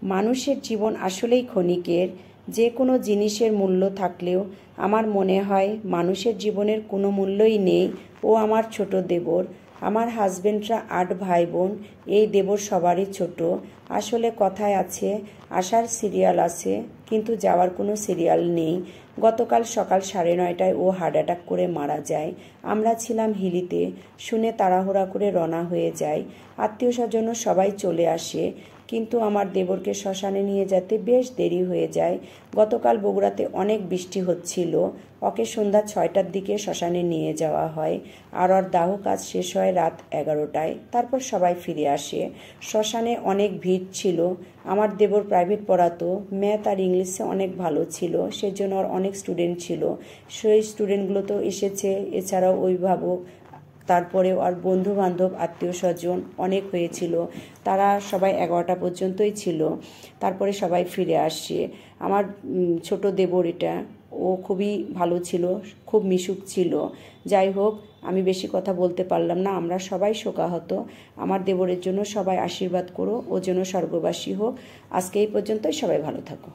মানুষের জীবন আসলেই ক্ষণিকের। যে কোনো জিনিসের মূল্য থাকলেও আমার মনে হয় মানুষের জীবনের কোনো মূল্যই নেই। ও আমার ছোট দেবর। আমার হাজবেন্ডরা 8 ভাই বোন। এই দেবর সবারই ছোট। আসলে কথায় আছে, আসার সিরিয়াল আছে কিন্তু যাওয়ার কোনো সিরিয়াল নেই। গতকাল সকাল 9:30টায় ও হার্ট অ্যাটাক করে মারা যায়। আমরা ছিলাম হিলিতে। শুনে তাড়াহুড়া করে রওনা হয়ে যাই। আত্মীয় স্বজন সবাই চলে আসে, কিন্তু আমার দেবরকে শ্মশানে নিয়ে যেতে বেশ দেরি হয়ে যায়। গতকাল বগুড়াতে অনেক বৃষ্টি হচ্ছিল। ওকে সন্ধ্যা 6টার দিকে শ্মশানে নিয়ে যাওয়া হয়, আর ওর দাহ কাজ শেষ হয় রাত 11টায়। তারপর সবাই ফিরে আসে। শ্মশানে অনেক ভিড় ছিল। আমার দেবর প্রাইভেট পড়াতো। ম্যাথ আর ইংলিশে অনেক ভালো ছিল, সেজন্য ওর অনেক স্টুডেন্ট ছিল। সেই স্টুডেন্টগুলো তো এসেছে, এছাড়াও অভিভাবক, তারপরে ওর বন্ধু বান্ধব, আত্মীয় স্বজন অনেক হয়েছিল। তারা সবাই 11টা পর্যন্তই ছিল। তারপরে সবাই ফিরে আসছে। আমার ছোট দেবর এটা, ও খুবই ভালো ছিল, খুব মিশুক ছিল। যাই হোক, আমি বেশি কথা বলতে পারলাম না। আমরা সবাই শোকাহত। আমার দেবরের জন্য সবাই আশীর্বাদ করো, ও যেন স্বর্গবাসী হোক। আজকে এই পর্যন্তই। সবাই ভালো থাকো।